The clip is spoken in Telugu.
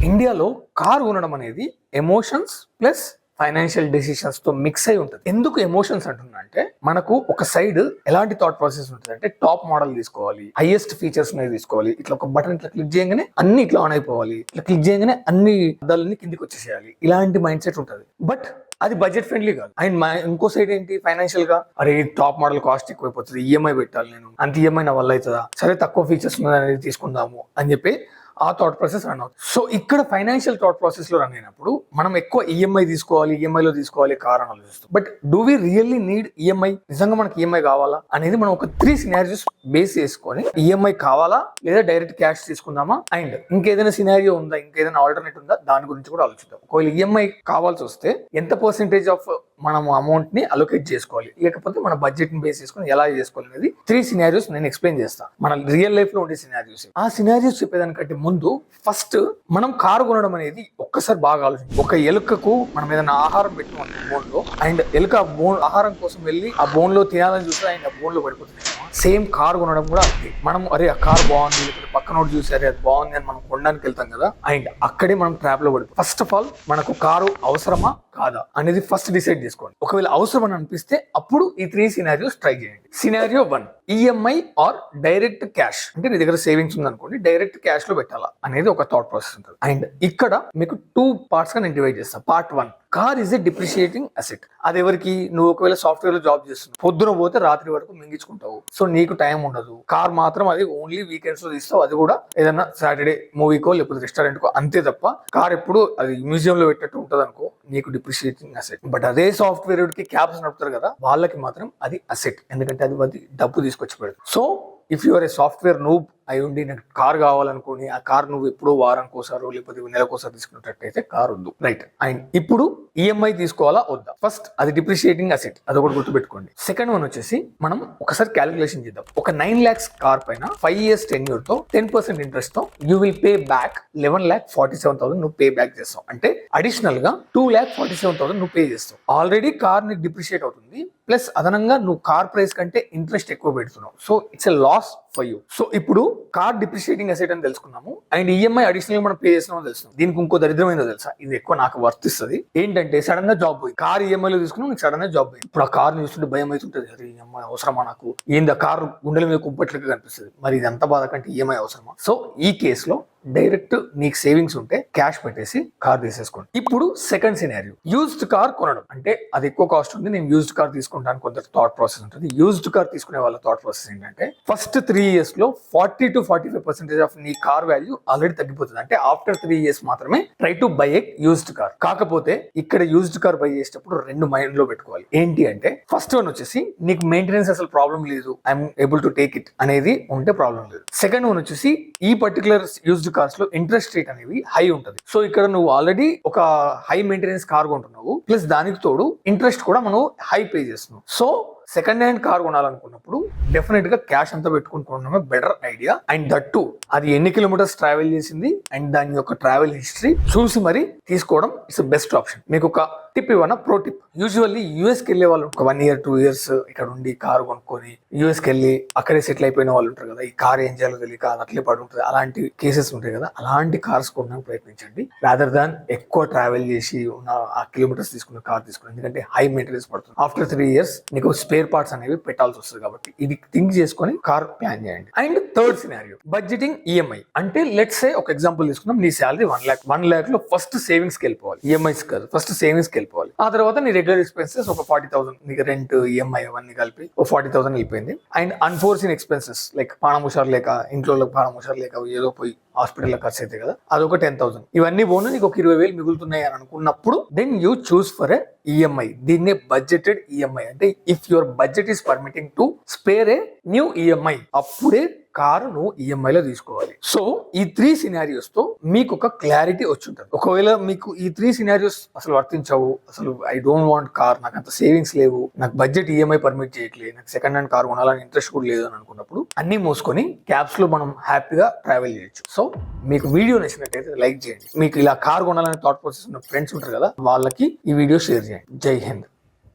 ఇండియాలో కార్ కొనడం అనేది ఎమోషన్స్ ప్లస్ ఫైనాన్షియల్ డెసిషన్స్ తో మిక్స్ అయి ఉంటుంది. ఎందుకు ఎమోషన్స్ అంటున్నా అంటే మనకు ఒక సైడ్ ఎలాంటి థాట్ ప్రాసెస్ ఉంటుంది అంటే టాప్ మోడల్ తీసుకోవాలి, హైయెస్ట్ ఫీచర్స్ అనేది తీసుకోవాలి, ఇట్లా ఒక బటన్ ఇట్లా క్లిక్ చేయగానే అన్ని ఇట్లా ఆన్ అయిపోవాలి, ఇట్లా క్లిక్ చేయగానే అన్ని అద్దాలని కిందికి వచ్చేసేయాలి, ఇలాంటి మైండ్ సెట్ ఉంటుంది. బట్ అది బడ్జెట్ ఫ్రెండ్లీ కాదు. అండ్ ఇంకో సైడ్ ఏంటి, ఫైనాన్షియల్ గా అరే టాప్ మోడల్ కాస్ట్ ఎక్కువైపోతుంది, ఈఎంఐ పెట్టాలి, నేను అంత ఈఎంఐ నా వల్ల అవుతుందా, సరే తక్కువ ఫీచర్స్ అనేది తీసుకుందాము అని చెప్పి ఆ థాట్ ప్రాసెస్ రన్ అవుతుంది. సో ఇక్కడ ఫైనాన్షియల్ థాట్ ప్రాసెస్ లో రన్ అయినప్పుడు మనం ఎక్కువ ఈఎంఐ తీసుకోవాలి, ఈఎంఐలో తీసుకోవాలి కార్ ఆలోచిస్తాం. But do we really need EMI? నిజంగా మనకి ఈఎంఐ కావాలా అనేది మనం ఒక 3 సినారియోస్ బేస్ చేసుకొని ఈఎంఐ కావాలా లేదా డైరెక్ట్ క్యాష్ తీసుకుందామా, అండ్ ఇంకేదైనా సినారియో ఉందా, ఇంకేదైనా ఆల్టర్నేట్ ఉందా, దాని గురించి కూడా ఆలోచిద్దాం. ఒకవేళ ఈఎంఐ కావాల్సి వస్తే ఎంత పర్సెంటేజ్ ఆఫ్ మనం అమౌంట్ ని అలొకేట్ చేసుకోవాలి, లేకపోతే మన బడ్జెట్ ని బేస్ చేసుకుని ఎలా చేసుకోవాలి అనేది 3 సినారియోస్ నేను ఎక్స్ప్లెయిన్ చేస్తాను. మన రియల్ లైఫ్ లో ఉండే సినారియోస్. ఆ సినారియోస్ చెప్పేదానికంటే ముందు ఫస్ట్ మనం కారు కొనడం అనేది ఒక్కసారి బాగా ఆలోచించాలి. ఒక ఎలుకకు మనం ఏదైనా ఆహారం పెట్టిన బోన్ లో, అండ్ ఎలుక ఆహారం కోసం వెళ్ళి ఆ బోన్ లో తినాలని చూస్తే ఆయన బోన్ లో పడిపోతుంది. సేమ్ కార్ కొనడం కూడా అంతే. మనం అరే ఆ కార్ బాగుంది, లేకపోతే పక్కనోడు చూసి అరే అది బాగుంది అని మనం కొనడానికి వెళ్తాం కదా, అండ్ అక్కడే మనం ట్రాప్ లో పడిపోతాం. ఫస్ట్ ఆఫ్ ఆల్ మనకు కారు అవసరమా కాదా అనేది ఫస్ట్ డిసైడ్ చేసుకోండి. ఒకవేళ అవసరం అని అనిపిస్తే అప్పుడు ఈ 3 సినారియోస్ ట్రై చేయండి. Scenario 1, EMI or direct cash. అంటే నీ దగ్గర సేవింగ్స్ ఉందనుకోండి, డైరెక్ట్ క్యాష్ లో పెట్టాలా అనేది ఒక థాట్ ప్రాసెస్ ఉంటుంది. అండ్ ఇక్కడ మీకు 2 పార్ట్స్ గా నేను డివైడ్ చేస్తాను. Part 1, car is a depreciating asset. అది ఎవరికి? నువ్వు ఒకవేళ సాఫ్ట్వేర్ లో జాబ్ చేస్తున్నావు, పొద్దున పోతే రాత్రి వరకు మింగించుకుంటావు, సో నీకు టైం ఉండదు. కార్ మాత్రం అది ఓన్లీ వీకెండ్స్ లో తీస్తావు, అది కూడా ఏదైనా సాటర్డే మూవీకో లేకపోతే రెస్టారెంట్ కో, అంతే తప్ప కార్ ఎప్పుడు అది మ్యూజియం లో పెట్టట్టు ఉంటది అనుకో, నీకు డిప్రిషియేటింగ్ అసెట్. బట్ అదే సాఫ్ట్వేర్ కి క్యాబ్స్ నడుపుతారు కదా, వాళ్ళకి మాత్రం అది అసెట్, ఎందుకంటే అది డబ్బు తీసుకొచ్చి పెడదు. So if you're a software noob అయి ఉండి నాకు కార్ కావాలనుకోని ఆ కార్ నువ్వు ఎప్పుడో వారానికోసారో లేకపోతే నెలకోసారి తీసుకున్నట్టయితే కార్ వద్దు, రైట్? అండ్ ఇప్పుడు ఈఎంఐ తీసుకోవాలా వద్దా? ఫస్ట్ అది డిప్రిషియేటింగ్ అసెట్, అదొకటి గుర్తుపెట్టుకోండి. సెకండ్ వన్ వచ్చేసి మనం ఒకసారి క్యాలిక్యులేషన్ చేద్దాం. ఒక 9 lakhs కార్ పైన 5 years టెన్యూర్ తో 10% ఇంట్రెస్ట్ తో యూ విల్ పే బ్యాక్ 11,47,000 నువ్వు పే బ్యాక్ చేస్తావు. అంటే అడిషనల్ గా 2,47,000 నువ్వు పే చేస్తావు. ఆల్రెడీ కార్ నీకు డిప్రిషియేట్ అవుతుంది, ప్లస్ అదనంగా నువ్వు కార్ ప్రైస్ కంటే ఇంట్రెస్ట్ ఎక్కువ పెడుతున్నావు. So it's a loss for you. So ఇప్పుడు కార్ డిప్రిషియేటింగ్ అసెట్ అని తెలుసుకున్నాము, అండ్ ఈఎంఐ అడిషనల్ గా మనం పే చేస్తున్నామో తెలుసుకున్నాం. దీనికి ఇంకో దరిద్రమైందో తెలుసా? ఇది ఎక్కువ నాకు వర్తిస్తుంది. ఏంటంటే సడన్ గా జాబ్ పోయి కార్ ఈఎంఐలో తీసుకున్నాం, నీకు సడన్ గా జాబ్ పోయి ఇప్పుడు ఆ కార్ చూస్తుంటే భయం అవుతుంటది, అరే ఈఎంఐ అవసరమా నాకు, ఏంది ఆ కార్ గుండెల మీద కుంపట్లకి కనిపిస్తుంది, మరి ఇది ఎంత బాధ కంటే ఈఎంఐ అవసరమా? సో ఈ కేసులో డైరెక్ట్ నీకు సేవింగ్స్ ఉంటే క్యాష్ పెట్టేసి కార్ తీసేసుకోండి. ఇప్పుడు సెకండ్ సినారియో, యూజ్డ్ కార్ కొనడం. అంటే అది ఎక్కువ కాస్ట్ ఉంది, నేను యూజ్డ్ కార్ తీసుకుంటాను కొంత థాట్ ప్రాసెస్ ఉంటుంది. యూజ్డ్ కార్ తీసుకునే వాళ్ళ థాట్ ప్రాసెస్ ఏంటంటే ఫస్ట్ 3 years లో 40 to 45% ఆఫ్ నీ కార్ వాల్యూ ఆల్రెడీ తగ్గిపోతుంది. అంటే ఆఫ్టర్ 3 years మాత్రమే try to buy a used car. కాకపోతే ఇక్కడ యూజ్డ్ కార్ బై చేసేటప్పుడు 2 మైండ్ లో పెట్టుకోవాలి. ఏంటి అంటే ఫస్ట్ వన్ వచ్చేసి నీకు మెయింటెనెన్స్ అసలు ప్రాబ్లం లేదు, I'm able to take it అనేది ఉంటే ప్రాబ్లం లేదు. సెకండ్ వన్ వచ్చేసి ఈ పర్టికులర్ యూజ్డ్ కార్స్ లో ఇంట్రెస్ట్ రేట్ అనేవి హై ఉంటుంది. సో ఇక్కడ నువ్వు ఆల్రెడీ ఒక హై మెయింటెనెన్స్ కార్ కొంటున్నావు, ప్లస్ దానికి తోడు ఇంట్రెస్ట్ కూడా మనం హై పే చేస్తున్నావు. సో సెకండ్ హ్యాండ్ కార్ కొనాలనుకున్నప్పుడు డెఫినెట్ గా క్యాష్ అంతా పెట్టుకుని కొనడమే better idea. And that to అది ఎన్ని కిలోమీటర్స్ ట్రావెల్ చేసింది అండ్ దాని యొక్క ట్రావెల్ హిస్టరీ చూసి మరి తీసుకోవడం ఇట్స్ బెస్ట్ ఆప్షన్. మీకు ఒక టిప్ ఇవ్వనా, ప్రో టిప్. యూజువల్లీ యూఎస్కి వెళ్ళే వాళ్ళు ఒక 1 year 2 years ఇక్కడ ఉండి కారు కొనుక్కొని యూఎస్కి వెళ్ళి అక్కడే సెటిల్ అయిపోయిన వాళ్ళు ఉంటారు కదా, ఈ కార్ ఏం చేయాలో తెలియక అట్లే పడి ఉంటుంది, అలాంటి కేసెస్ ఉంటాయి కదా, అలాంటి కార్స్ కొనడానికి ప్రయత్నించండి రాదర్ దాన్ ఎక్కువ ట్రావెల్ చేసి ఉన్న ఆ కిలోమీటర్స్ తీసుకున్న కార్ తీసుకుని. ఎందుకంటే హై మెయింటెనెన్స్ పడుతుంది. ఆఫ్టర్ 3 years నీకు స్పేర్ పార్ట్స్ అనేవి పెట్టాల్సి వస్తుంది, కాబట్టి ఇది థింక్ చేసుకొని కార్ ప్లాన్ చేయండి. And third scenario, budgeting EMI. అంటే లెట్స్ సే ఒక ఎగ్జాంపుల్ తీసుకున్నాం, నీ శాలరీ 1 lakh లో ఫస్ట్ సేవింగ్స్ కి వెళ్ళిపోవాలి, ఈఎంఐస్ కాదు, ఫస్ట్ సేవింగ్స్ కి వెళ్ళిపోవాలి. ఆ తర్వాత నీ రెగ్యులర్ ఎక్స్పెన్సెస్ ఒక 40,000, నీకు రెంట్ ఈఎంఐ అవన్నీ కలిపి ఒక 40,000 వెళ్ళిపోయింది. అండ్ అన్ఫోర్సిన్ ఎక్స్పెన్సెస్ లైక్ ప్రాణముషారు లేక, ఇంట్లో ప్రాణముషారు లేక ఏదో పోయి హాస్పిటల్లో ఖర్చు అయితే కదా, అదొక 10,000. ఇవన్నీ పోను నీకు ఒక 20,000 మిగులుతున్నాయి అని అనుకున్నప్పుడు then you choose for a EMI. దీన్నే బడ్జెటెడ్ ఈఎంఐ. అంటే if your budget is permitting to spare a new EMI, అప్పుడే కారు నువ్వు ఈఎంఐలో తీసుకోవాలి. సో ఈ 3 సినారియోస్ తో మీకు ఒక క్లారిటీ వచ్చి ఉంటుంది. ఒకవేళ మీకు ఈ 3 సినారియోస్ అసలు వర్తించవు, అసలు ఐ డోంట్ వాంట్ కార్, నాకు అంత సేవింగ్స్ లేవు, నాకు బడ్జెట్ ఈఎంఐ పర్మిట్ చేయట్లేదు, నాకు సెకండ్ హ్యాండ్ కార్ కొనాలని ఇంట్రెస్ట్ కూడా లేదు అని అనుకున్నప్పుడు అన్ని మూసుకొని క్యాబ్స్ లో మనం హ్యాపీగా ట్రావెల్ చేయొచ్చు. సో మీకు వీడియో నచ్చినట్టయితే లైక్ చేయండి. మీకు ఇలా కార్ కొనాలని థాట్ ప్రాసెస్ ఉన్న ఫ్రెండ్స్ ఉంటారు కదా, వాళ్ళకి ఈ వీడియో షేర్ చేయండి. జై హింద్.